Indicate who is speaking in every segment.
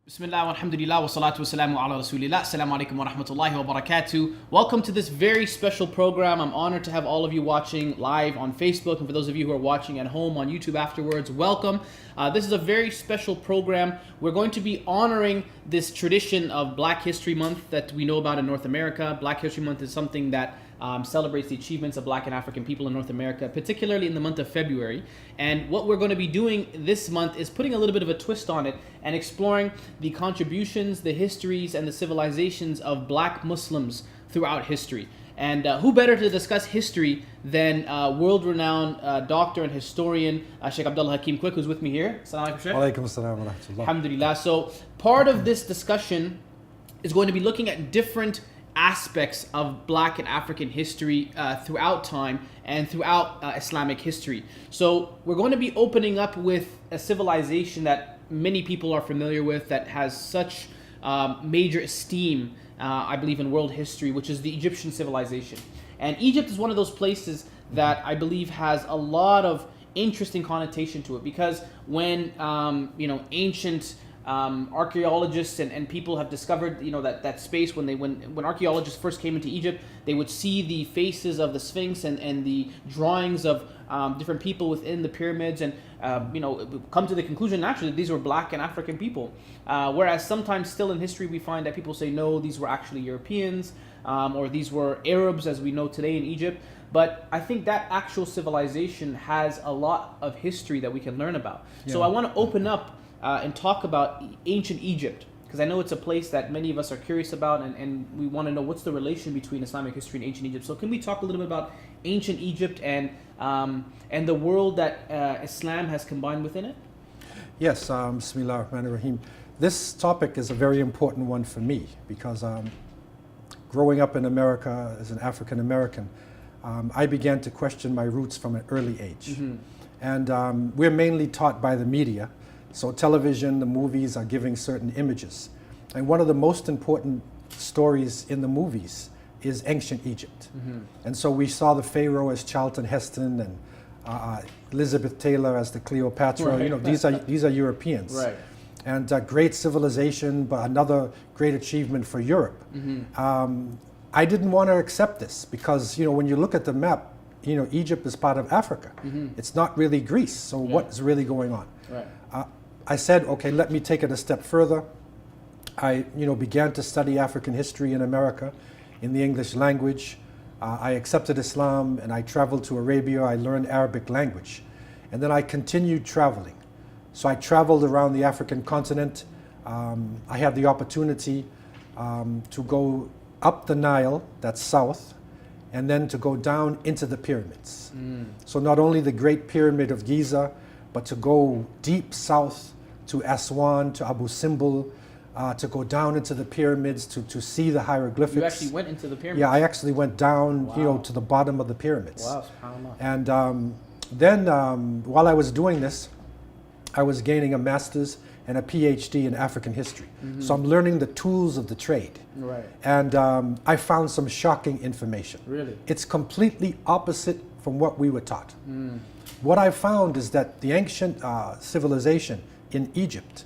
Speaker 1: Bismillah, walhamdulillah, wa salatu wa salamu ala rasulillah. Assalamu alaikum wa rahmatullahi wa barakatuh. Welcome to this very special program. I'm honored to have all of you watching live on Facebook, and for those of you who are watching at home on YouTube afterwards, welcome. This is a very special program. We're going to be honoring this tradition of Black History Month that we know about in North America. Black History Month is something that celebrates the achievements of Black and African people in North America, particularly in the month of February. And what we're going to be doing this month is putting a little bit of a twist on it and exploring the contributions, the histories, and the civilizations of Black Muslims throughout history. And who better to discuss history than world-renowned doctor and historian Sheikh Abdullah Hakim, who's with me here. Assalamu alaikum, Sheikh.
Speaker 2: Walaikum assalam wa rahmatullah.
Speaker 1: Alhamdulillah. So part of this discussion is going to be looking at different aspects of Black and African history throughout time and throughout Islamic history. So we're going to be opening up with a civilization that many people are familiar with, that has such major esteem, I believe, in world history, which is the Egyptian civilization. And Egypt is one of those places that I believe has a lot of interesting connotation to it, because when ancient archaeologists and people have discovered that space, when archaeologists first came into Egypt, they would see the faces of the Sphinx and the drawings of different people within the pyramids, and come to the conclusion naturally these were Black and African people, whereas sometimes still in history we find that people say no, these were actually Europeans, or these were Arabs as we know today in Egypt. But I think that actual civilization has a lot of history that we can learn about. Yeah. So I want to open up and talk about ancient Egypt, because I know it's a place that many of us are curious about, and we want to know what's the relation between Islamic history and ancient Egypt. So can we talk a little bit about ancient Egypt and the world that Islam has combined within it?
Speaker 2: Yes, Bismillah ar-Rahman ar-Rahim. This topic is a very important one for me, because growing up in America as an African American, I began to question my roots from an early age. Mm-hmm. And we're mainly taught by the media. So television, the movies are giving certain images. And one of the most important stories in the movies is ancient Egypt. Mm-hmm. And so we saw the Pharaoh as Charlton Heston, and Elizabeth Taylor as the Cleopatra. Right. These are Europeans.
Speaker 1: Right.
Speaker 2: And great civilization, but another great achievement for Europe. Mm-hmm. I didn't want to accept this, because when you look at the map, Egypt is part of Africa. Mm-hmm. It's not really Greece. So what's really going on? Right. I said, okay, let me take it a step further. I began to study African history in America in the English language. I accepted Islam, and I traveled to Arabia. I learned Arabic language. And then I continued traveling. So I traveled around the African continent. I had the opportunity to go up the Nile, that's south, and then to go down into the pyramids. Mm. So not only the Great Pyramid of Giza, but to go deep south to Aswan, to Abu Simbel, to go down into the pyramids, to see the hieroglyphics. You
Speaker 1: actually went into the pyramids?
Speaker 2: Yeah, I actually went down, wow, to the bottom of the pyramids.
Speaker 1: Wow, subhanAllah.
Speaker 2: And then while I was doing this, I was gaining a master's and a PhD in African history. Mm-hmm. So I'm learning the tools of the trade. Right. And I found some shocking information. Really? It's completely opposite from what we were taught. Mm. What I found is that the ancient civilization in Egypt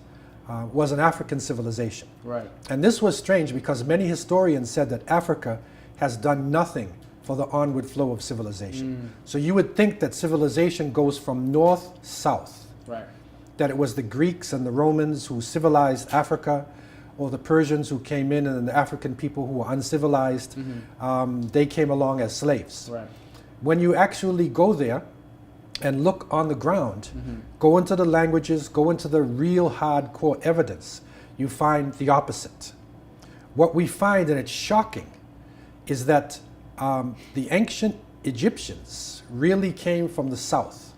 Speaker 2: was an African civilization. Right. And this was strange, because many historians said that Africa has done nothing for the onward flow of civilization. Mm. So you would think that civilization goes from north-south. Right. That it was the Greeks and the Romans who civilized Africa, or the Persians who came in, and the African people who were uncivilized, mm-hmm, they came along as slaves. Right. When you actually go there and look on the ground, mm-hmm, go into the languages, go into the real hardcore evidence, you find the opposite. What we find, and it's shocking, is that the ancient Egyptians really came from the south,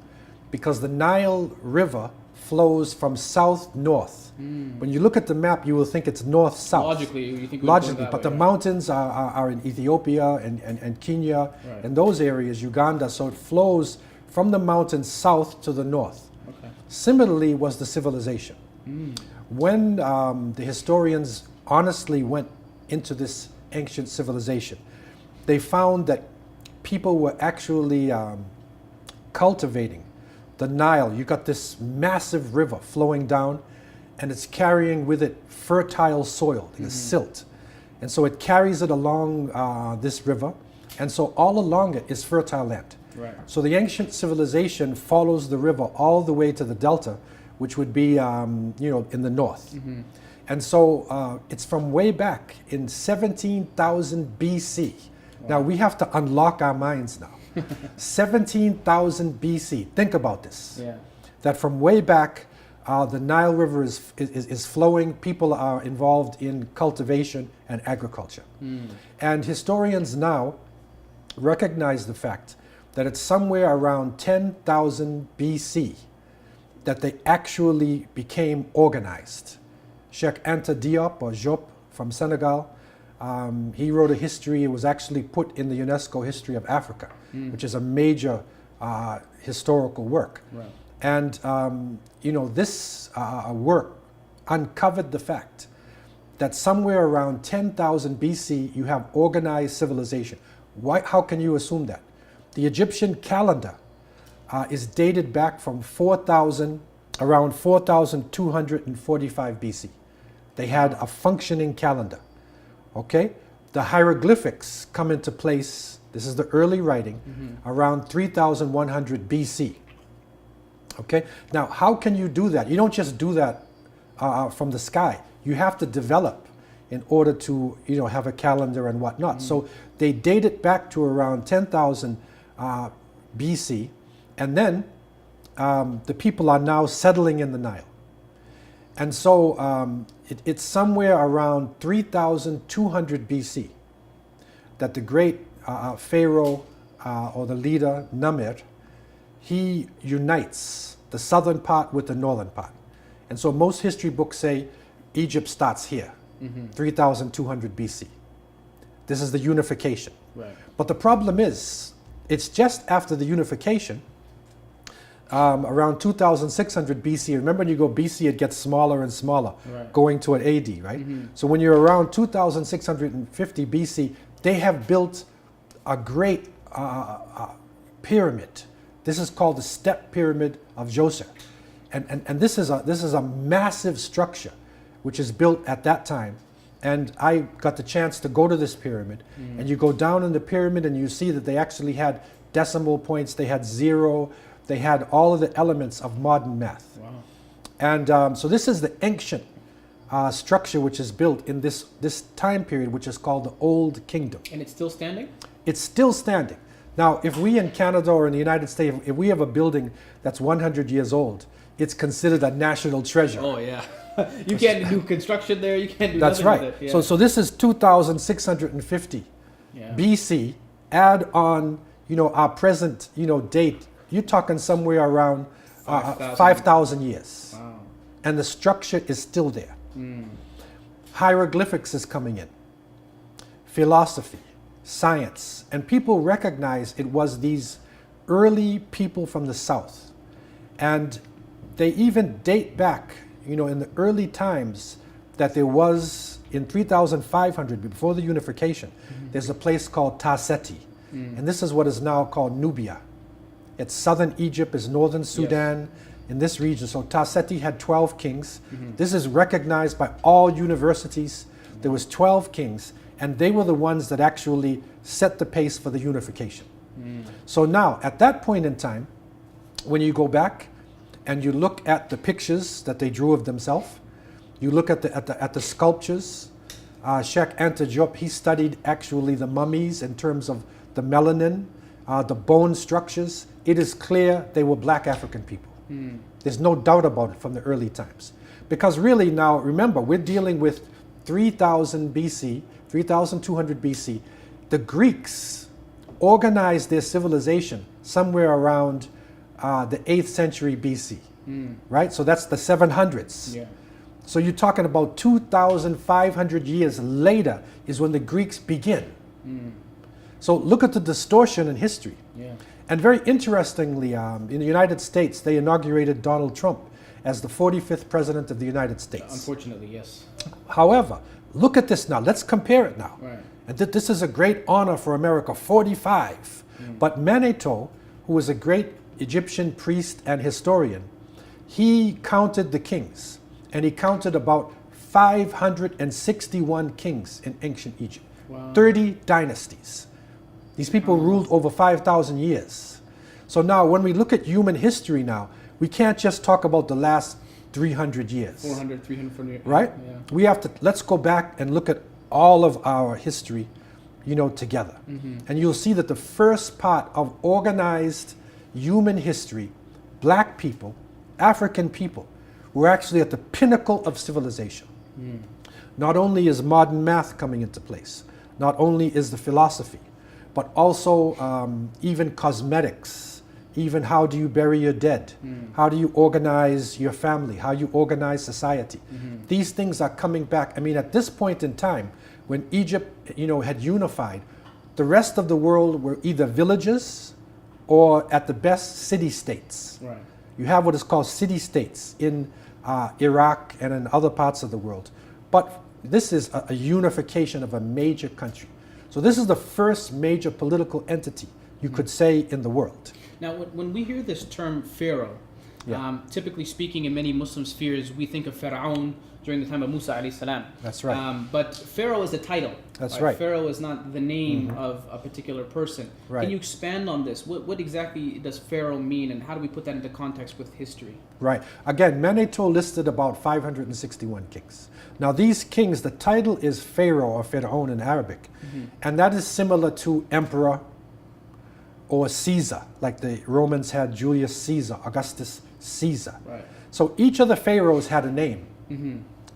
Speaker 2: because the Nile River flows from south-north. Mm. When you look at the map, you will think it's north-south.
Speaker 1: Logically, you think
Speaker 2: logically, but the mountains are in Ethiopia and Kenya, right, and those areas, Uganda, so it flows from the mountains south to the north. Okay. Similarly was the civilization. Mm. When the historians honestly went into this ancient civilization, they found that people were actually cultivating the Nile. You got this massive river flowing down, and it's carrying with it fertile soil, the silt. And so it carries it along this river. And so all along it is fertile land.
Speaker 1: Right.
Speaker 2: So the ancient civilization follows the river all the way to the delta, which would be, in the north. And so it's from way back in 17,000 BC. Wow. Now we have to unlock our minds now. 17,000 BC. Think about this.
Speaker 1: Yeah.
Speaker 2: That from way back, the Nile River is flowing. People are involved in cultivation and agriculture. And historians now recognize the fact that it's somewhere around 10,000 BC that they actually became organized. Sheikh Anta Diop, or Diop from Senegal, he wrote a history. It was actually put in the UNESCO History of Africa, which is a major historical work.
Speaker 1: Right.
Speaker 2: And this work uncovered the fact that somewhere around 10,000 BC you have organized civilization. Why? How can you assume that? The Egyptian calendar is dated back from around 4,245 BC. They had a functioning calendar. Okay? The hieroglyphics come into place, this is the early writing, around 3,100 BC. Okay? Now, how can you do that? You don't just do that from the sky. You have to develop in order to have a calendar and whatnot. So they date it back to around 10,000 BC, and then the people are now settling in the Nile. And so it's somewhere around 3,200 BC that the great Pharaoh or the leader Namir, he unites the southern part with the northern part. And so most history books say Egypt starts here, 3,200 BC. This is the unification.
Speaker 1: Right.
Speaker 2: But the problem is, it's just after the unification, around 2,600 BC. Remember, when you go BC, it gets smaller and smaller, going to an AD, right? So when you're around 2,650 BC, they have built a great pyramid. This is called the Step Pyramid of Djoser. And this is a massive structure which is built at that time. And I got the chance to go to this pyramid, and you go down in the pyramid and you see that they actually had decimal points, they had zero, they had all of the elements of modern math.
Speaker 1: Wow.
Speaker 2: And so this is the ancient structure which is built in this time period, which is called the Old Kingdom.
Speaker 1: And it's still standing?
Speaker 2: It's still standing. Now, if we in Canada or in the United States, if we have a building that's 100 years old, it's considered a national treasure.
Speaker 1: Oh, yeah. You can't do construction there. You can't do
Speaker 2: That's
Speaker 1: nothing
Speaker 2: right.
Speaker 1: with it. Yeah.
Speaker 2: So this is 2,650 BC. Add on, our present, date. You're talking somewhere around 5,000 years.
Speaker 1: Wow.
Speaker 2: And the structure is still there. Hieroglyphics is coming in. Philosophy, science, and people recognize it was these early people from the south. And they even date back, in the early times, that there was in 3,500 before the unification, there's a place called Tarseti. And this is what is now called Nubia. It's southern Egypt, it's northern Sudan, in this region. So Tarseti had 12 kings. This is recognized by all universities. There was 12 kings, and they were the ones that actually set the pace for the unification. So now, at that point in time, when you go back and you look at the pictures that they drew of themselves, you look at the sculptures. Sheikh Anta Diop, he studied actually the mummies in terms of the melanin, the bone structures. It is clear they were black African people. There's no doubt about it from the early times. Because really now, remember, we're dealing with 3,000 BC, 3,200 BC. The Greeks organized their civilization somewhere around the 8th century BC, right? So that's the 700s.
Speaker 1: Yeah.
Speaker 2: So you're talking about 2,500 years later is when the Greeks begin. So look at the distortion in history.
Speaker 1: Yeah.
Speaker 2: And very interestingly, in the United States, they inaugurated Donald Trump as the 45th president of the United States.
Speaker 1: Unfortunately, yes.
Speaker 2: However, look at this now. Let's compare it now.
Speaker 1: Right.
Speaker 2: And this is a great honor for America, 45. But Manetho, who was a great Egyptian priest and historian, he counted the kings. And he counted about 561 kings in ancient Egypt.
Speaker 1: Wow.
Speaker 2: 30 dynasties. These people ruled over 5,000 years. So now when we look at human history now, we can't just talk about the last 300 years.
Speaker 1: 400, 300, 400.
Speaker 2: Right?
Speaker 1: Yeah.
Speaker 2: We have to, let's go back and look at all of our history, together. And you'll see that the first part of organized human history, black people, African people, were actually at the pinnacle of civilization. Not only is modern math coming into place, not only is the philosophy, but also even cosmetics, even how do you bury your dead, how do you organize your family, how you organize society. These things are coming back. I mean, at this point in time, when Egypt, had unified, the rest of the world were either villages or at the best city-states.
Speaker 1: Right.
Speaker 2: You have what is called city-states in Iraq and in other parts of the world. But this is a unification of a major country. So this is the first major political entity, you could say, in the world.
Speaker 1: Now, when we hear this term pharaoh, typically speaking, in many Muslim spheres, we think of Pharaoh during the time of Musa alayhi salam.
Speaker 2: That's right.
Speaker 1: But pharaoh is a title.
Speaker 2: That's right.
Speaker 1: Pharaoh is not the name of a particular person.
Speaker 2: Right.
Speaker 1: Can you expand on this? What exactly does pharaoh mean, and how do we put that into context with history?
Speaker 2: Right. Again, Manetho listed about 561 kings. Now these kings, the title is Pharaoh or Pharaon in Arabic, and that is similar to emperor or Caesar, like the Romans had Julius Caesar, Augustus Caesar.
Speaker 1: Right.
Speaker 2: So each of the pharaohs had a name,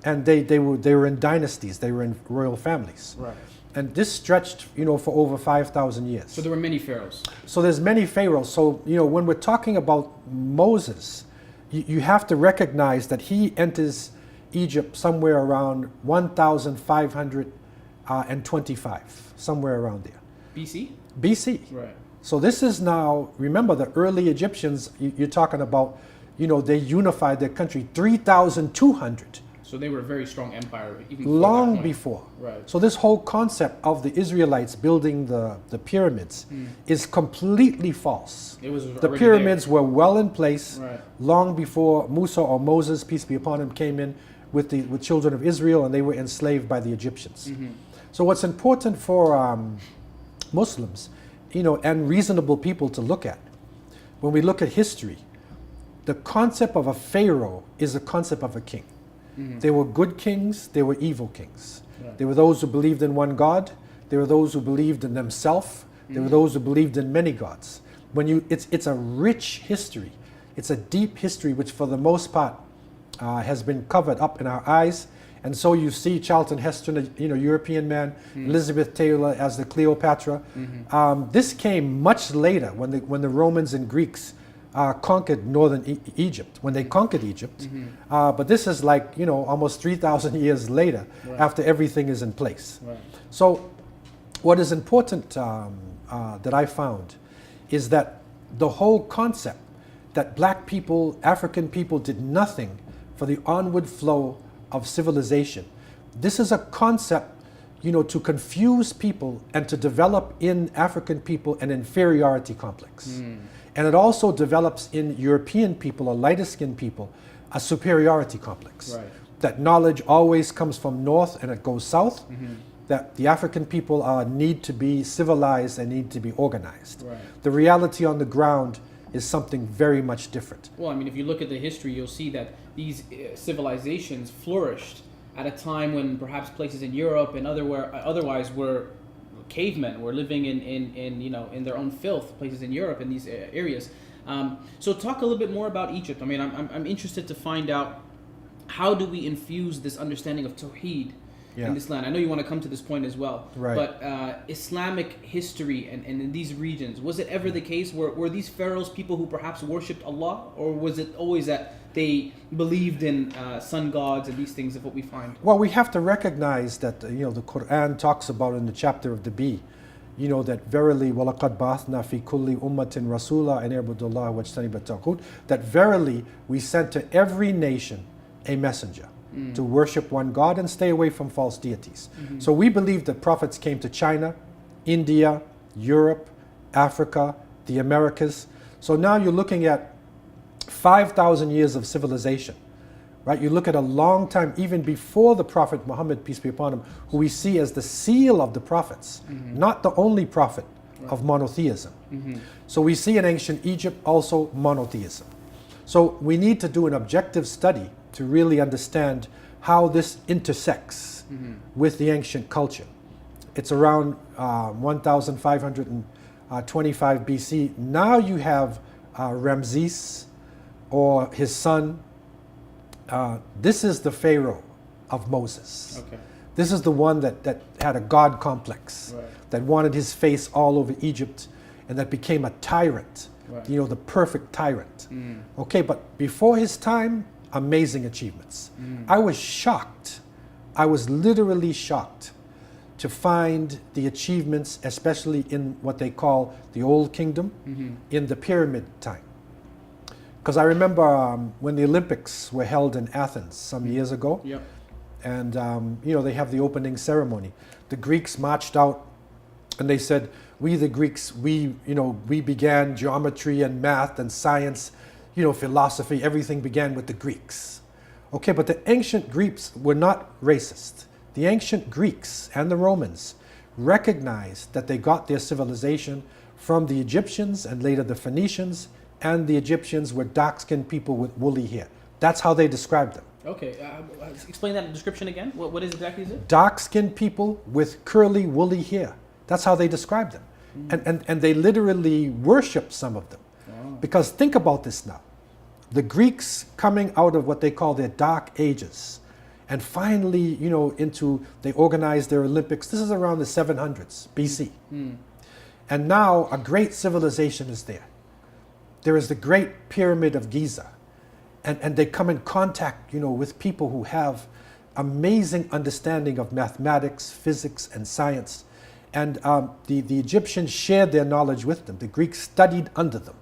Speaker 2: and they were in dynasties, they were in royal families.
Speaker 1: Right.
Speaker 2: And this stretched, for over 5,000 years.
Speaker 1: So there were many pharaohs.
Speaker 2: So there's many pharaohs. So, when we're talking about Moses, you have to recognize that he enters Egypt somewhere around 1,525, somewhere around there.
Speaker 1: BC?
Speaker 2: BC.
Speaker 1: Right.
Speaker 2: So this is now, remember the early Egyptians, you're talking about, they unified their country 3,200.
Speaker 1: So they were a very strong empire even
Speaker 2: Long before.
Speaker 1: Right.
Speaker 2: So this whole concept of the Israelites building the pyramids is completely false.
Speaker 1: It was
Speaker 2: The pyramids were well in place
Speaker 1: long
Speaker 2: before Musa or Moses, peace be upon him, came in with the children of Israel, and they were enslaved by the Egyptians. So what's important for Muslims, and reasonable people to look at, when we look at history, the concept of a pharaoh is the concept of a king. There were good kings, there were evil kings. There were those who believed in one God, there were those who believed in themselves, there were those who believed in many gods. It's a rich history, it's a deep history which for the most part has been covered up in our eyes. And so you see Charlton Heston, European man, Elizabeth Taylor as the Cleopatra. This came much later when the Romans and Greeks conquered northern Egypt, when they conquered Egypt. But this is like, almost 3,000 years later, after everything is in place.
Speaker 1: Right.
Speaker 2: So what is important that I found is that the whole concept that black people, African people did nothing for the onward flow of civilization. This is a concept, to confuse people and to develop in African people an inferiority complex. And it also develops in European people or lighter skinned people a superiority complex.
Speaker 1: Right.
Speaker 2: That knowledge always comes from north and it goes south. That the African people need to be civilized and need to be organized.
Speaker 1: Right.
Speaker 2: The reality on the ground is something very much different.
Speaker 1: Well, I mean, if you look at the history, you'll see that these civilizations flourished at a time when perhaps places in Europe and otherwise were cavemen, were living in their own filth, places in Europe in these areas. So talk a little bit more about Egypt. I mean, I'm interested to find out, how do we infuse this understanding of Tawheed in this land? I know you want to come to this point as well.
Speaker 2: Right.
Speaker 1: But Islamic history and in these regions, was it ever the case? Were these pharaohs people who perhaps worshipped Allah? Or was it always that they believed in sun gods and these things of what we find?
Speaker 2: Well, we have to recognize that, the Quran talks about in the chapter of the bee, that verily, وَلَقَدْ بَعَثْنَا فِي كُلِّ أُمَّةٍ رَسُولًا أَنِ اعْبُدُوا اللَّهَ وَاجْتَنِبُوا الطَّاغُوتَ, that verily we sent to every nation a messenger to worship one God and stay away from false deities. So we believe that prophets came to China, India, Europe, Africa, the Americas. So now you're looking at 5,000 years of civilization right? You look at a long time, even before the Prophet Muhammad, peace be upon him, who we see as the seal of the prophets, not the only prophet of monotheism. So we see in ancient Egypt also monotheism. So we need to do an objective study to really understand how this intersects with the ancient culture. It's around 1525 BC. Now you have Ramses or his son. This is the Pharaoh of Moses.
Speaker 1: Okay.
Speaker 2: This is the one that had a God complex, that wanted his face all over Egypt, and that became a tyrant, you know, the perfect tyrant. Okay, but before his time, amazing achievements. I was shocked. I was literally shocked to find the achievements, especially in what they call the Old Kingdom, in the pyramid time. Because I remember when the Olympics were held in Athens some years ago, and you know, they have the opening ceremony. The Greeks marched out and they said, we the Greeks, we began geometry and math and science, you know, philosophy, everything began with the Greeks. Okay, but the ancient Greeks were not racist. The ancient Greeks and the Romans recognized that they got their civilization from the Egyptians and later the Phoenicians, and the Egyptians were dark-skinned people with woolly hair. That's how they described them.
Speaker 1: Okay, explain that description again. What is exactly is it?
Speaker 2: Dark-skinned people with curly, woolly hair. That's how they described them. And they literally worship some of them. Because think about this now. The Greeks coming out of what they call their dark ages, and finally, you know, they organized their Olympics. This is around the 700s BC. And now a great civilization is there. There is the Great Pyramid of Giza. And they come in contact, you know, with people who have amazing understanding of mathematics, physics, and science. And the Egyptians shared their knowledge with them. The Greeks studied under them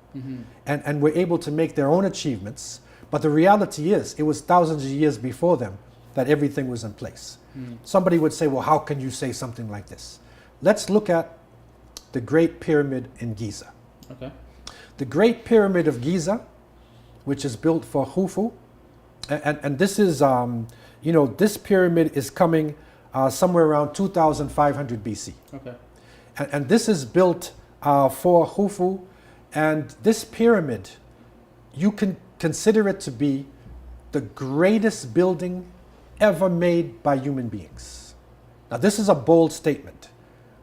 Speaker 2: and were able to make their own achievements. But the reality is, it was thousands of years before them that everything was in place. Somebody would say, well, how can you say something like this? Let's look at the Great Pyramid in Giza.
Speaker 1: Okay.
Speaker 2: The Great Pyramid of Giza, which is built for Khufu, and this is, you know, this pyramid is coming somewhere around 2500 BC.
Speaker 1: Okay.
Speaker 2: And this is built for Khufu, and this pyramid, you can consider it to be the greatest building ever made by human beings. Now, this is a bold statement.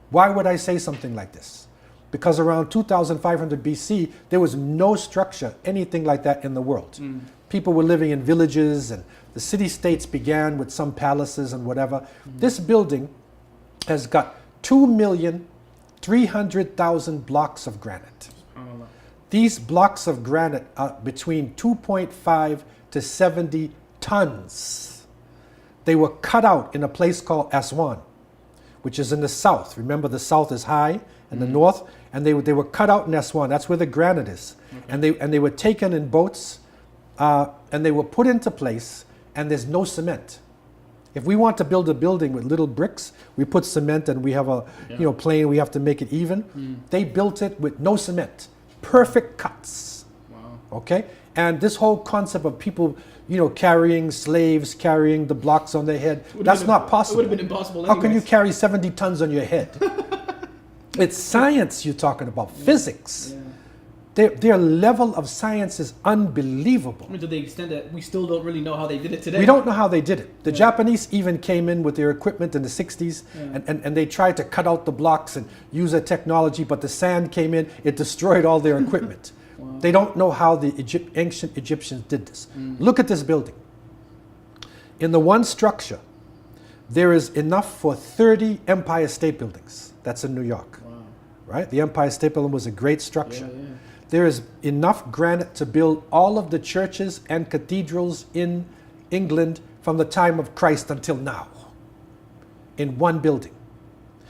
Speaker 2: Why would I say something like this? Because around 2500 BC, there was no structure, anything like that in the world. People were living in villages, and the city-states began with some palaces and whatever. This building has got 2,300,000 blocks of granite. These blocks of granite are between 2.5 to 70 tons. They were cut out in a place called Aswan, which is in the south. Remember, the south is high and the north, and they were cut out in Aswan. That's where the granite is. Okay. And they were taken in boats, and they were put into place, and there's no cement. If we want to build a building with little bricks, we put cement, and we have a plane, we have to make it even. They built it with no cement. Perfect cuts.
Speaker 1: Wow.
Speaker 2: Okay? And this whole concept of people, you know, carrying slaves, carrying the blocks on their head, that's not possible.
Speaker 1: It would have been impossible
Speaker 2: anyways. How can you carry 70 tons on your head? It's science you're talking about, physics. Their level of science is unbelievable.
Speaker 1: I mean, to the extent that we still don't really know how they did it today.
Speaker 2: We don't know how they did it. The Japanese even came in with their equipment in the 60s, and they tried to cut out the blocks and use a technology, but the sand came in, it destroyed all their equipment. Wow. They don't know how the ancient Egyptians did this. Look at this building. In the one structure, there is enough for 30 Empire State Buildings. That's in New York. Wow. Right? The Empire State Building was a great structure. There is enough granite to build all of the churches and cathedrals in England from the time of Christ until now, in one building.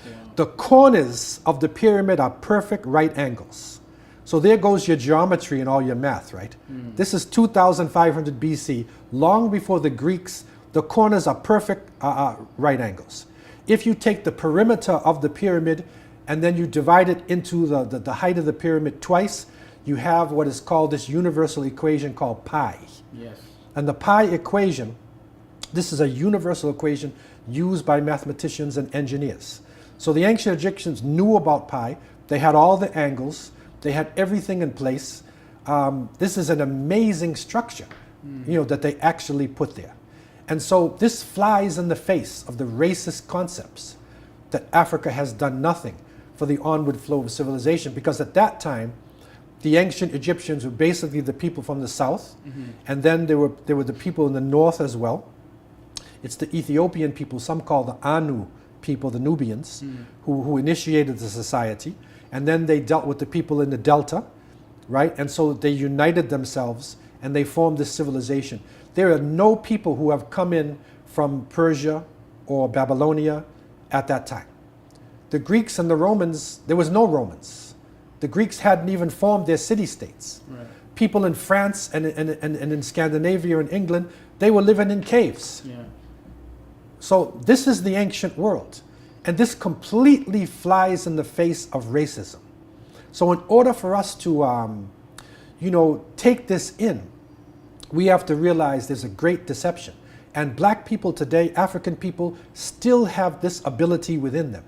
Speaker 2: Wow. The corners of the pyramid are perfect right angles. So there goes your geometry and all your math, right? This is 2500 BC, long before the Greeks. The corners are perfect right angles. If you take the perimeter of the pyramid and then you divide it into the height of the pyramid twice, you have what is called this universal equation called pi.
Speaker 1: Yes.
Speaker 2: And the pi equation, this is a universal equation used by mathematicians and engineers. So the ancient Egyptians knew about pi. They had all the angles. They had everything in place. This is an amazing structure, that they actually put there. And so this flies in the face of the racist concepts that Africa has done nothing for the onward flow of civilization, because at that time, the ancient Egyptians were basically the people from the south, and then there were the people in the north as well. It's the Ethiopian people, some call the Anu people, the Nubians, who initiated the society, and then they dealt with the people in the delta, right? And so they united themselves and they formed this civilization. There are no people who have come in from Persia or Babylonia at that time. The Greeks and the Romans, there was no Romans. The Greeks hadn't even formed their city-states. Right. People in France and in Scandinavia and England, they were living in caves. Yeah. So this is the ancient world. And this completely flies in the face of racism. So in order for us to, take this in, we have to realize there's a great deception. And black people today, African people, still have this ability within them.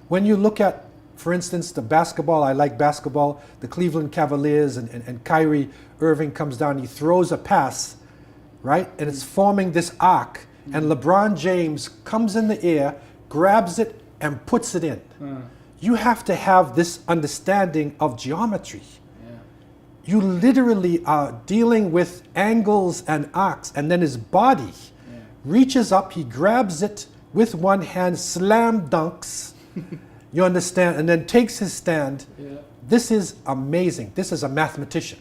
Speaker 2: When you look at, for instance, the basketball, I like basketball, the Cleveland Cavaliers and Kyrie Irving comes down, he throws a pass, right? And it's forming this arc. And LeBron James comes in the air, grabs it, and puts it in. You have to have this understanding of geometry. Yeah. You literally are dealing with angles and arcs, and then his body reaches up, he grabs it with one hand, slam dunks, you understand, and then takes his stand. Yeah. This is amazing. This is a mathematician.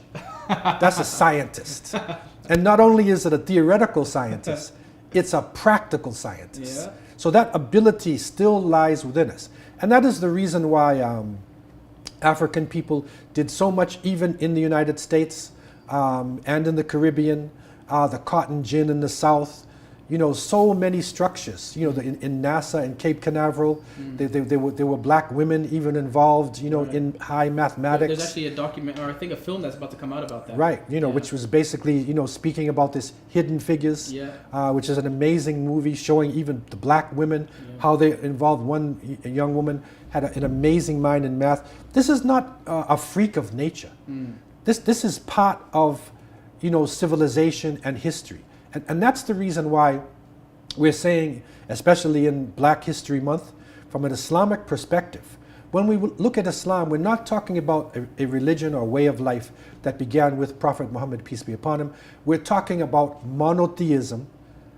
Speaker 2: That's a scientist. And not only is it a theoretical scientist, it's a practical scientist. Yeah. So that ability still lies within us. And that is the reason why African people did so much even in the United States and in the Caribbean, the cotton gin in the South, so many structures, in NASA and Cape Canaveral, there were black women even involved, in high mathematics.
Speaker 1: There's actually a document, or I think a film that's about to come out about that.
Speaker 2: Right, which was basically, speaking about this Hidden Figures, which is an amazing movie showing even the black women, how they involved. One young woman had an amazing mind in math. This is not a freak of nature. This is part of, civilization and history. And that's the reason why we're saying, especially in Black History Month, from an Islamic perspective, when we look at Islam, we're not talking about a religion or way of life that began with Prophet Muhammad, peace be upon him. We're talking about monotheism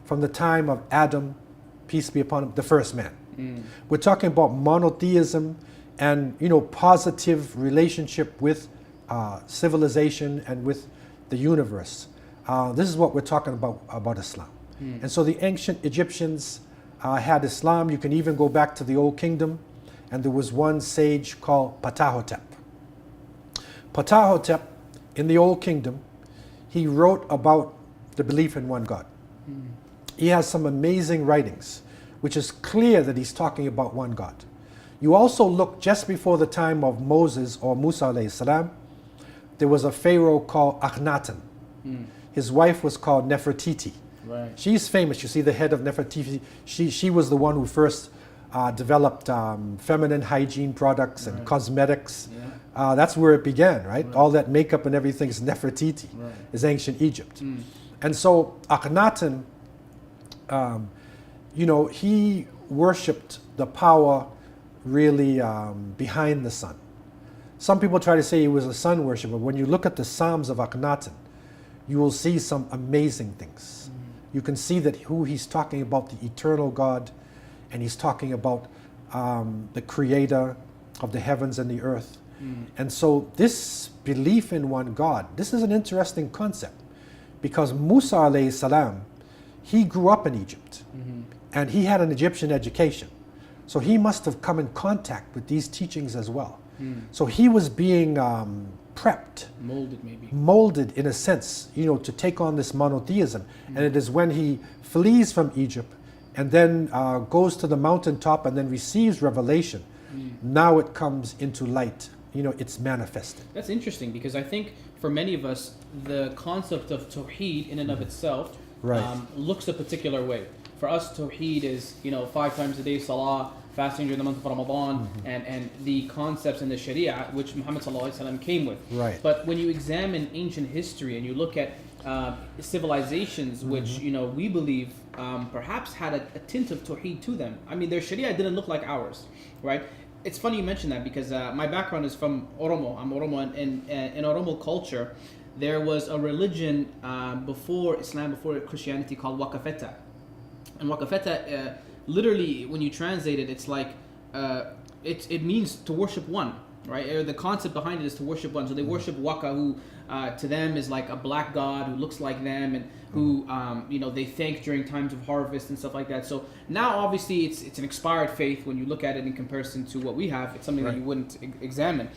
Speaker 2: from the time of Adam, peace be upon him, the first man. We're talking about monotheism and, positive relationship with civilization and with the universe. This is what we're talking about Islam. And so the ancient Egyptians had Islam. You can even go back to the Old Kingdom, and there was one sage called Ptahhotep. Ptahhotep, in the Old Kingdom, he wrote about the belief in one God. He has some amazing writings, which is clear that he's talking about one God. You also look just before the time of Moses or Musa alayhi salam, there was a pharaoh called Akhenaten. His wife was called Nefertiti. Right. She's famous. You see the head of Nefertiti. She was the one who first developed feminine hygiene products and cosmetics. Yeah. That's where it began, right? All that makeup and everything is Nefertiti, is ancient Egypt. And so Akhenaten, he worshipped the power really behind the sun. Some people try to say he was a sun worshiper. When you look at the Psalms of Akhenaten, you will see some amazing things. You can see that who he's talking about, the eternal God, and he's talking about the creator of the heavens and the earth. And so this belief in one God, this is an interesting concept, because Musa alayhi salam, he grew up in Egypt, and he had an Egyptian education. So he must have come in contact with these teachings as well. So he was being prepped, molded in a sense, to take on this monotheism. And it is when he flees from Egypt and then goes to the mountaintop and then receives revelation. Now it comes into light it's manifested.
Speaker 1: That's interesting, because I think for many of us, the concept of Tawheed in and of itself looks a particular way. For us, Tawheed is, 5 times a day Salah, fasting during the month of Ramadan, and the concepts in the Sharia which Muhammad ﷺ came with.
Speaker 2: Right.
Speaker 1: But when you examine ancient history and you look at civilizations which we believe perhaps had a tint of Tawheed to them. I mean, their Sharia didn't look like ours, right? It's funny you mention that, because my background is from Oromo. I'm Oromo, and in Oromo culture, there was a religion before Islam, before Christianity, called Wakafeta. And Wakafeta, literally, when you translate it, it's like, it means to worship one, right? Or the concept behind it is to worship one. So they worship Waka, who to them is like a black god who looks like them, and who they thank during times of harvest and stuff like that. So now obviously it's an expired faith when you look at it in comparison to what we have. It's something that you wouldn't examine.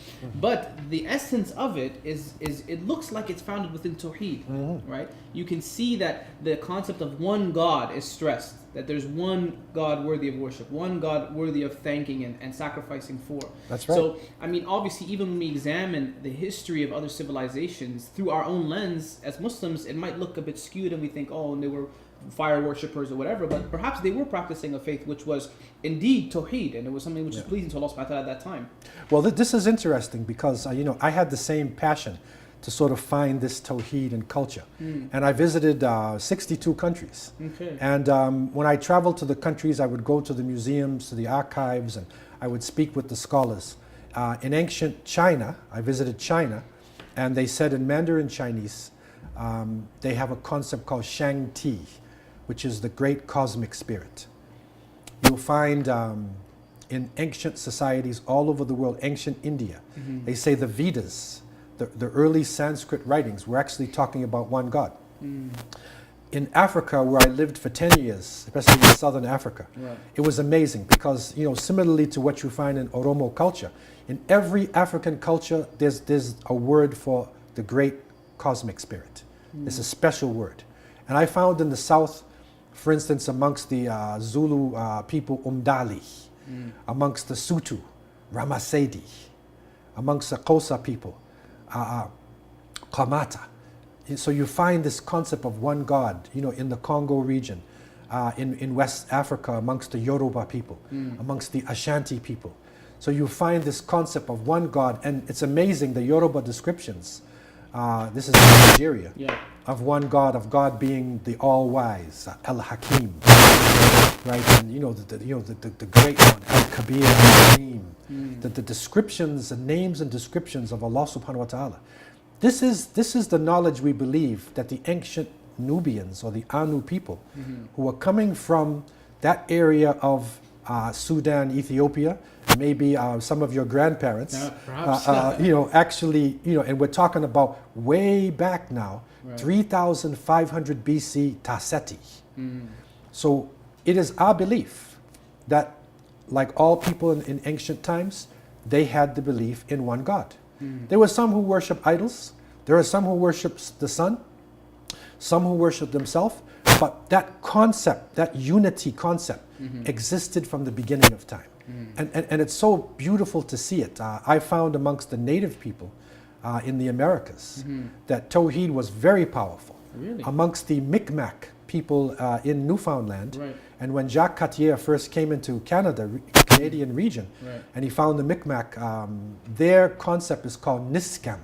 Speaker 1: But the essence of it is it looks like it's founded within Tawheed, right? You can see that the concept of one God is stressed, that there's one God worthy of worship, one God worthy of thanking and sacrificing for.
Speaker 2: That's right.
Speaker 1: So, I mean, obviously, even when we examine the history of other civilizations through our own lens, as Muslims, it might look a bit skewed and we think, oh, they were fire worshippers or whatever, but perhaps they were practicing a faith which was indeed Tawheed, and it was something which was pleasing to Allah subhanahu wa ta'ala at that time.
Speaker 2: Well, this is interesting, because, I had the same passion to sort of find this Tawheed in culture. And I visited 62 countries.
Speaker 1: Okay.
Speaker 2: And when I traveled to the countries, I would go to the museums, to the archives, and I would speak with the scholars. In ancient China, I visited China, and they said in Mandarin Chinese, they have a concept called Shang Ti, which is the great cosmic spirit. You'll find in ancient societies all over the world, ancient India, they say the Vedas, the early Sanskrit writings, were actually talking about one God. In Africa, where I lived for 10 years, especially in southern Africa, it was amazing, because, similarly to what you find in Oromo culture, in every African culture, there's a word for the great cosmic spirit. It's a special word. And I found in the south, for instance, amongst the Zulu people, Umdali, amongst the Sutu, Ramasedi, amongst the Xhosa people, Kamata. So you find this concept of one God, in the Congo region, in West Africa, amongst the Yoruba people, amongst the Ashanti people. So you find this concept of one God, and it's amazing, the Yoruba descriptions, this is in Nigeria, of one God, of God being the all-wise, El Hakim, right? And the great one, El Kabir, El Alim, the descriptions, the names and descriptions of Allah subhanahu wa ta'ala. This is the knowledge we believe that the ancient Nubians, or the Anu people, who were coming from that area of Sudan, Ethiopia, maybe some of your grandparents, actually, and we're talking about way back now, 3,500 BC Taseti. So it is our belief that, like all people in ancient times, they had the belief in one God. There were some who worship idols. There are some who worship the sun, some who worship themselves. But that concept, that unity concept, existed from the beginning of time. And it's so beautiful to see it. I found amongst the native people in the Americas that Tawheed was very powerful.
Speaker 1: Really?
Speaker 2: Amongst the Micmac people in Newfoundland. And when Jacques Cartier first came into Canada, Canadian region, and he found the Micmac, their concept is called Niskam.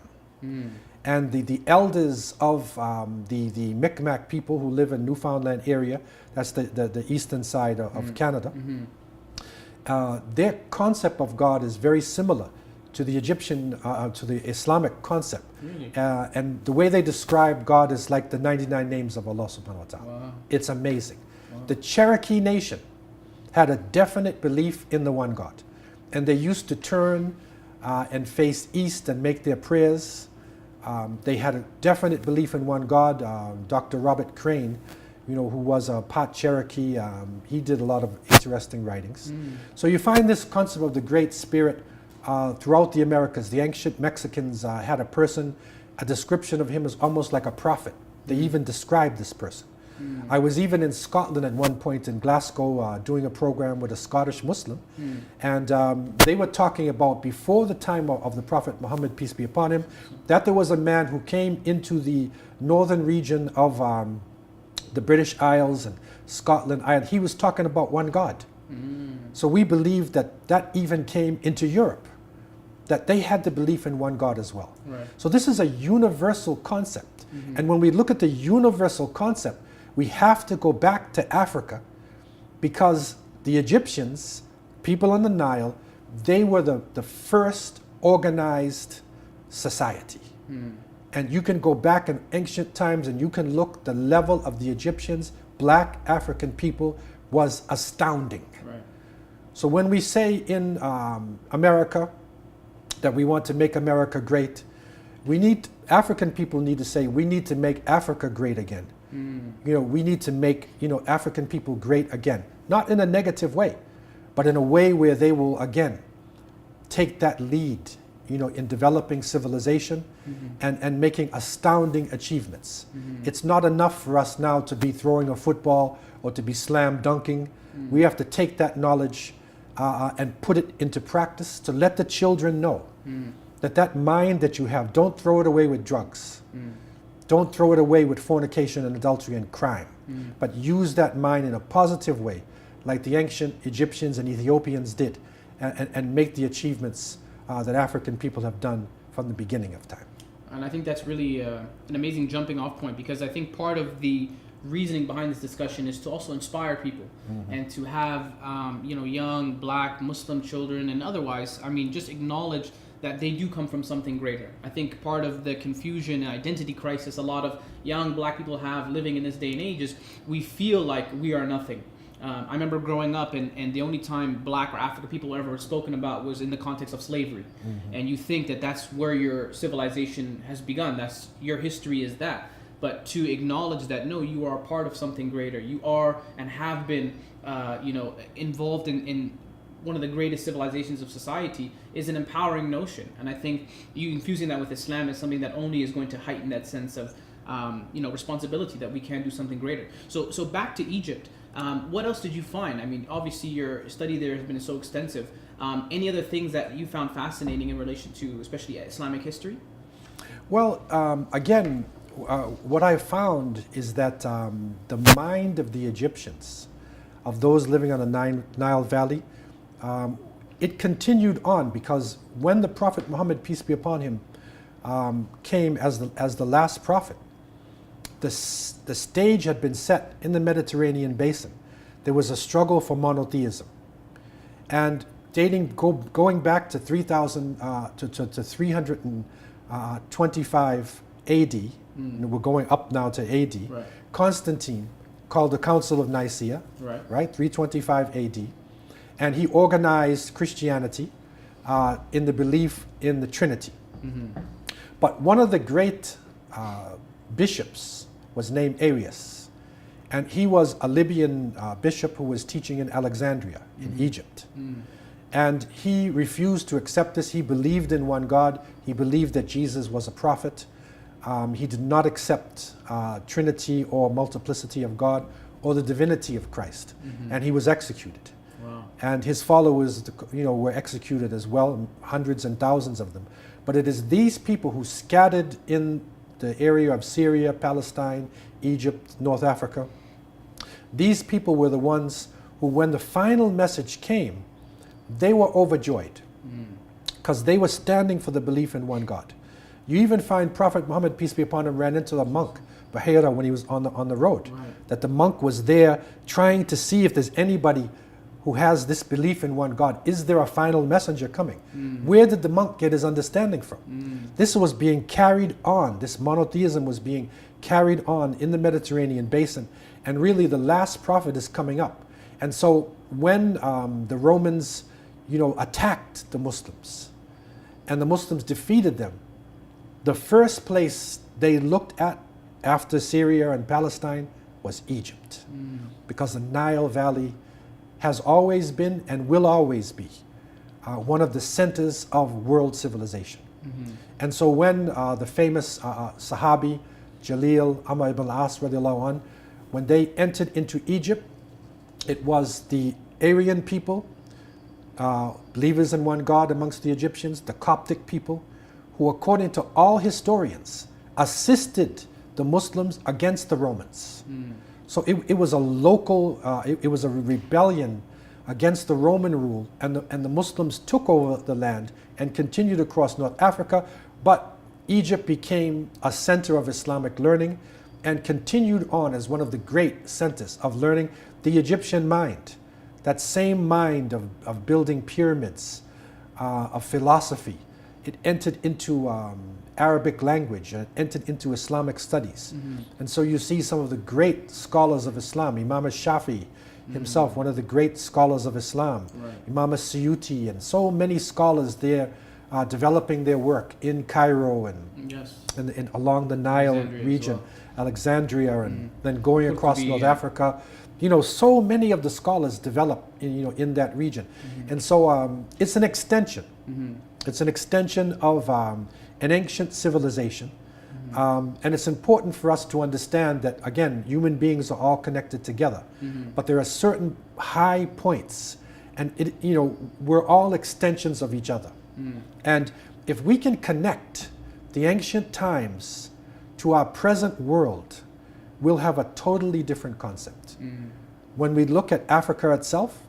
Speaker 2: And the elders of the Micmac people who live in Newfoundland area, that's the eastern side of Canada, their concept of God is very similar to the Egyptian, to the Islamic concept.
Speaker 1: Really?
Speaker 2: And the way they describe God is like the 99 names of Allah subhanahu wa ta'ala.
Speaker 1: Wow.
Speaker 2: It's amazing. The Cherokee Nation had a definite belief in the one God. And they used to turn and face east and make their prayers. They had a definite belief in one God. Dr. Robert Crane, who was a part Cherokee, he did a lot of interesting writings. So you find this concept of the Great Spirit throughout the Americas. The ancient Mexicans had a description of him as almost like a prophet. They even described this person. I was even in Scotland at one point in Glasgow doing a program with a Scottish Muslim. And they were talking about before the time of the Prophet Muhammad, peace be upon him, that there was a man who came into the northern region of the British Isles and Scotland. He was talking about one God. So we believe that that even came into Europe, that they had the belief in one God as well.
Speaker 1: Right.
Speaker 2: So this is a universal concept. And when we look at the universal concept, we have to go back to Africa, because the Egyptians, people on the Nile, they were the first organized society. And you can go back in ancient times and you can look, the level of the Egyptians, black African people, was astounding.
Speaker 1: Right.
Speaker 2: So when we say in America that we want to make America great, African people need to say, we need to make Africa great again. You know, we need to make, African people great again. Not in a negative way, but in a way where they will again take that lead, in developing civilization and making astounding achievements. It's not enough for us now to be throwing a football or to be slam dunking. We have to take that knowledge and put it into practice to let the children know that mind that you have, don't throw it away with drugs. Don't throw it away with fornication and adultery and crime, but use that mind in a positive way, like the ancient Egyptians and Ethiopians did, and make the achievements that African people have done from the beginning of time.
Speaker 1: And I think that's really an amazing jumping off point, because I think part of the reasoning behind this discussion is to also inspire people and to have young black Muslim children and otherwise, just acknowledge that they do come from something greater. I think part of the confusion and identity crisis a lot of young black people have living in this day and age is we feel like we are nothing. I remember growing up and the only time black or African people were ever spoken about was in the context of slavery. And you think that that's where your civilization has begun. That's your history is that. But to acknowledge that, no, you are a part of something greater. You are and have been, involved in one of the greatest civilizations of society is an empowering notion. And I think you infusing that with Islam is something that only is going to heighten that sense of, responsibility that we can do something greater. So back to Egypt. What else did you find? Obviously your study there has been so extensive. Any other things that you found fascinating in relation to especially Islamic history?
Speaker 2: Well, again, what I found is that the mind of the Egyptians, of those living on the Nile Valley, it continued on, because when the Prophet Muhammad, peace be upon him, came as the last prophet, the stage had been set in the Mediterranean basin. There was a struggle for monotheism, and going back to 325 AD. We're going up now to AD.
Speaker 1: Right.
Speaker 2: Constantine called the Council of Nicaea, right, 325 AD, and he organized Christianity in the belief in the Trinity. But one of the great bishops was named Arius, and he was a Libyan bishop who was teaching in Alexandria in Egypt. And he refused to accept this. He believed in one God. He believed that Jesus was a prophet. He did not accept Trinity or multiplicity of God or the divinity of Christ, and he was executed.
Speaker 1: Wow.
Speaker 2: And his followers, were executed as well, hundreds and thousands of them. But it is these people who scattered in the area of Syria, Palestine, Egypt, North Africa. These people were the ones who, when the final message came, they were overjoyed, because they were standing for the belief in one God. You even find Prophet Muhammad, peace be upon him, ran into the monk, Bahira, when he was on the road. Right. That the monk was there trying to see if there's anybody who has this belief in one God. Is there a final messenger coming? Where did the monk get his understanding from? This was being carried on. This monotheism was being carried on in the Mediterranean basin. And really the last prophet is coming up. And so when the Romans, attacked the Muslims and the Muslims defeated them, the first place they looked at after Syria and Palestine was Egypt, because the Nile Valley has always been and will always be one of the centers of world civilization. And so when the famous Sahabi, Jalil Amr ibn al-As radiallahu anh, when they entered into Egypt, it was the Aryan people, believers in one God amongst the Egyptians, the Coptic people, who according to all historians assisted the Muslims against the Romans. So it was a local, it was a rebellion against the Roman rule, and the Muslims took over the land and continued across North Africa, but Egypt became a center of Islamic learning and continued on as one of the great centers of learning the Egyptian mind, that same mind of building pyramids, of philosophy. It entered into Arabic language, and it entered into Islamic studies. And so you see some of the great scholars of Islam, Imam al-Shafi'i himself, one of the great scholars of Islam, Imam al-Suyuti, and so many scholars there developing their work in Cairo and along the Nile region, Alexandria, and then going across North Africa. You know, so many of the scholars develop in that region. And so it's an extension. It's an extension of an ancient civilization. And it's important for us to understand that, again, human beings are all connected together. But there are certain high points, and we're all extensions of each other. And if we can connect the ancient times to our present world, we'll have a totally different concept. When we look at Africa itself,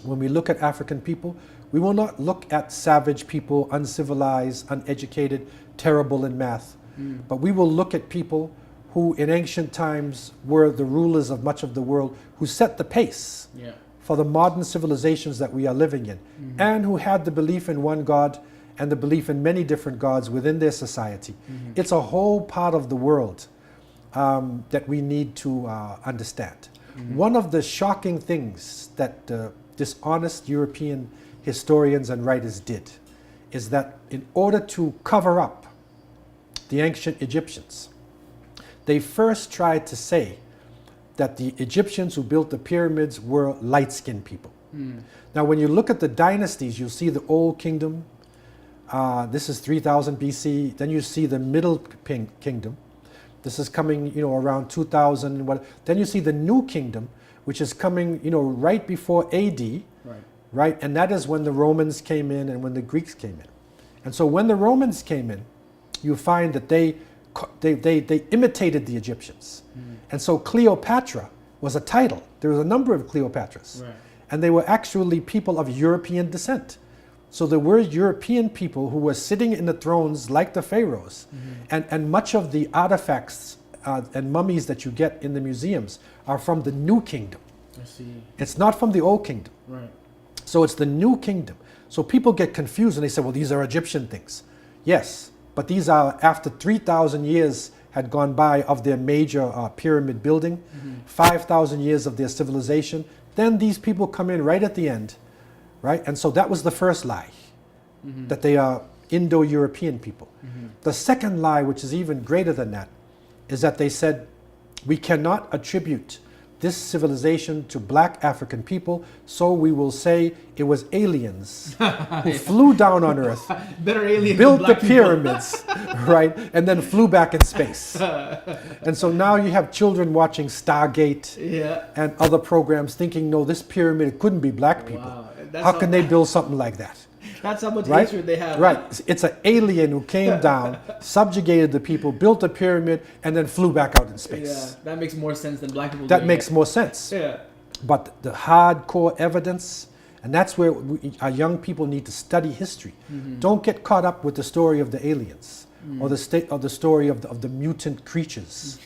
Speaker 2: when we look at African people, we will not look at savage people, uncivilized, uneducated, terrible in math, but we will look at people who in ancient times were the rulers of much of the world, who set the pace for the modern civilizations that we are living in, and who had the belief in one God and the belief in many different gods within their society. It's a whole part of the world that we need to understand. One of the shocking things that dishonest European historians and writers did is that in order to cover up the ancient Egyptians, they first tried to say that the Egyptians who built the pyramids were light-skinned people. Now, when you look at the dynasties, you'll see the Old Kingdom. This is 3000 BC. Then you see the Middle Kingdom. This is coming, around 2000. Then you see the New Kingdom, which is coming, right before AD. Right? And that is when the Romans came in and when the Greeks came in. And so when the Romans came in, you find that they imitated the Egyptians. And so Cleopatra was a title. There was a number of Cleopatras. And they were actually people of European descent. So there were European people who were sitting in the thrones like the pharaohs. And much of the artifacts and mummies that you get in the museums are from the New Kingdom.
Speaker 1: I see.
Speaker 2: It's not from the Old Kingdom. So it's the New Kingdom. So people get confused and they say, well, these are Egyptian things. Yes, but these are after 3,000 years had gone by of their major pyramid building, 5,000 years of their civilization. Then these people come in right at the end, right? And so that was the first lie, that they are Indo-European people. The second lie, which is even greater than that, is that they said, we cannot attribute this civilization to black African people, so we will say it was aliens who flew down on Earth, built the pyramids, right, and then flew back in space. And so now you have children watching Stargate and other programs thinking, no, this pyramid couldn't be black people. How can they build something like that?
Speaker 1: That's how much hatred they have.
Speaker 2: It's an alien who came down, subjugated the people, built a pyramid, and then flew back out in space.
Speaker 1: That makes more sense than black people.
Speaker 2: That makes more sense. But the hardcore evidence, and that's where our young people need to study history. Don't get caught up with the story of the aliens or the story of the mutant creatures.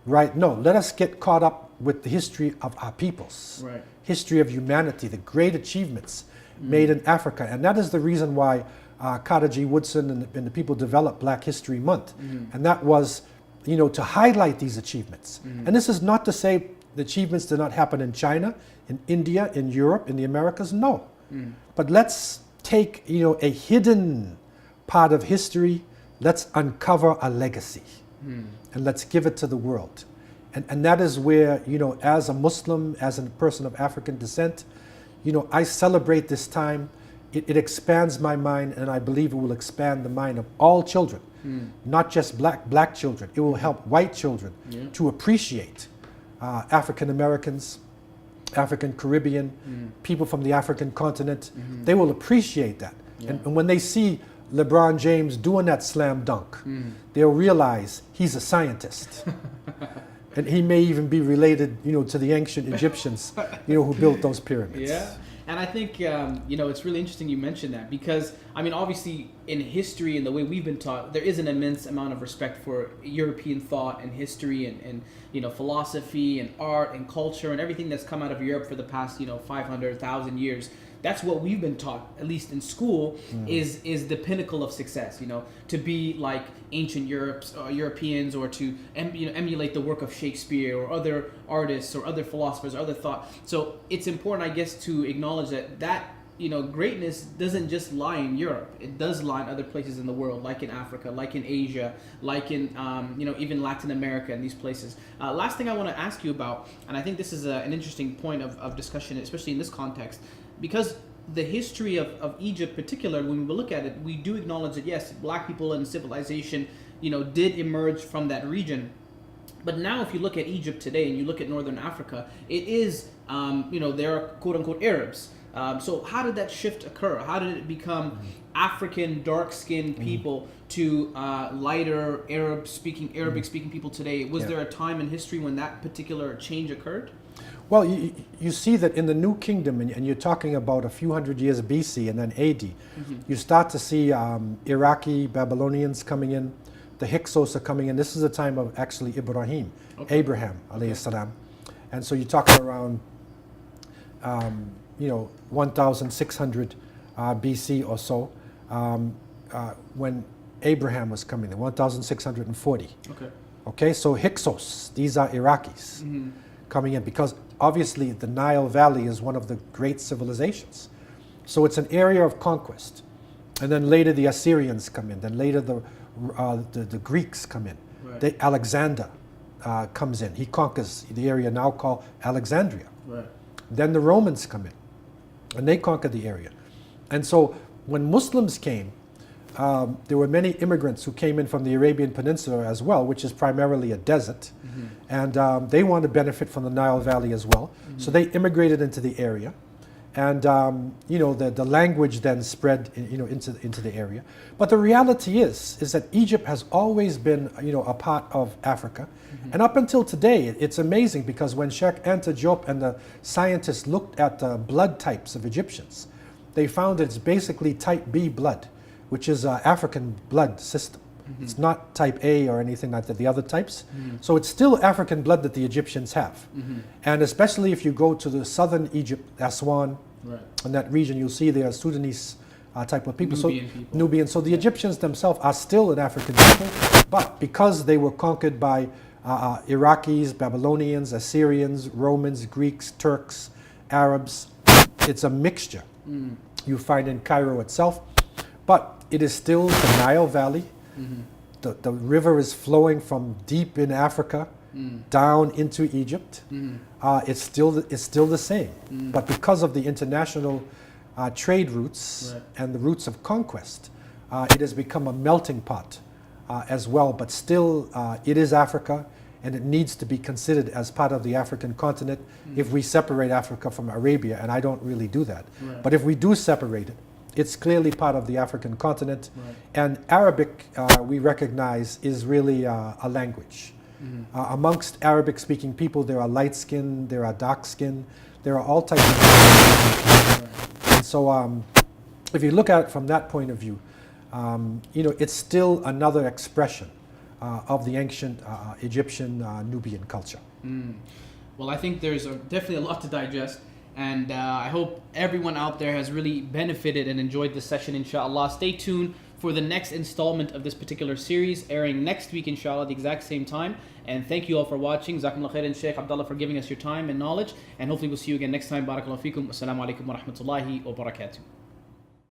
Speaker 2: Right? No, let us get caught up with the history of our peoples, history of humanity, the great achievements made in Africa. And that is the reason why Carter G. Woodson and the people developed Black History Month. And that was, to highlight these achievements. And this is not to say the achievements did not happen in China, in India, in Europe, in the Americas. No. But let's take, a hidden part of history. Let's uncover a legacy. And let's give it to the world. And that is where, as a Muslim, as a person of African descent, I celebrate this time. It expands my mind, and I believe it will expand the mind of all children, not just black children. It will help white children to appreciate African Americans, African Caribbean, people from the African continent, they will appreciate that.
Speaker 1: Yeah.
Speaker 2: And when they see LeBron James doing that slam dunk, they'll realize he's a scientist. And he may even be related, to the ancient Egyptians, who built those pyramids.
Speaker 1: Yeah. And I think, it's really interesting you mentioned that because, obviously in history and the way we've been taught, there is an immense amount of respect for European thought and history and philosophy and art and culture and everything that's come out of Europe for the past, 500,000 years. That's what we've been taught, at least in school, is the pinnacle of success. To be like ancient Europeans, or to emulate the work of Shakespeare or other artists or other philosophers or other thought. So it's important, I guess, to acknowledge that greatness doesn't just lie in Europe. It does lie in other places in the world, like in Africa, like in Asia, like in even Latin America and these places. Last thing I want to ask you about, and I think this is an interesting point of discussion, especially in this context. Because the history of Egypt, particularly when we look at it, we do acknowledge that yes, black people and civilization, did emerge from that region. But now, if you look at Egypt today and you look at Northern Africa, it is, they're quote unquote Arabs. So how did that shift occur? How did it become African, dark-skinned people to lighter Arabic-speaking people today? Was there a time in history when that particular change occurred?
Speaker 2: Well, you see that in the New Kingdom, and you're talking about a few hundred years BC and then AD, you start to see Iraqi Babylonians coming in, the Hyksos are coming in. This is the time of actually Abraham, alayhi salam. And so you're talking around, 1,600 BC or so, when Abraham was coming in, 1,640. Okay, so Hyksos, these are Iraqis coming in, because obviously the Nile Valley is one of the great civilizations. So it's an area of conquest. And then later the Assyrians come in, then later the Greeks come in. Right. Alexander comes in. He conquers the area now called Alexandria. Right. Then the Romans come in, and they conquer the area. And so when Muslims came, there were many immigrants who came in from the Arabian Peninsula as well, which is primarily a desert. And they wanted to benefit from the Nile Valley as well. So they immigrated into the area. And the language then spread into the area. But the reality is that Egypt has always been a part of Africa. And up until today, it's amazing, because when Sheikh Anta Diop and the scientists looked at the blood types of Egyptians, they found it's basically type B blood, which is an African blood system. It's not type A or anything like that, the other types. So it's still African blood that the Egyptians have. And especially if you go to the southern Egypt, Aswan, in that region, you'll see there are Sudanese type of people. Nubian. So the Egyptians themselves are still an African people, but because they were conquered by Iraqis, Babylonians, Assyrians, Romans, Greeks, Turks, Arabs, it's a mixture you find in Cairo itself. But it is still the Nile Valley. The river is flowing from deep in Africa down into Egypt. It's still the same. But because of the international trade routes and the routes of conquest, it has become a melting pot as well. But still, it is Africa, and it needs to be considered as part of the African continent if we separate Africa from Arabia, and I don't really do that. But if we do separate it, it's clearly part of the African continent. And Arabic, we recognize, is really a language. Amongst Arabic-speaking people, there are light-skinned, there are dark-skinned, there are all types of And so if you look at it from that point of view, it's still another expression of the ancient Egyptian Nubian culture.
Speaker 1: Well, I think there's definitely a lot to digest. And I hope everyone out there has really benefited and enjoyed this session, inshallah. Stay tuned for the next installment of this particular series, airing next week, inshallah, the exact same time. And thank you all for watching. Jazakumullah khairan, Sheikh Abdullah, for giving us your time and knowledge. And hopefully we'll see you again next time. Barakallahu feekum. Assalamu alaikum wa rahmatullahi wa barakatuh.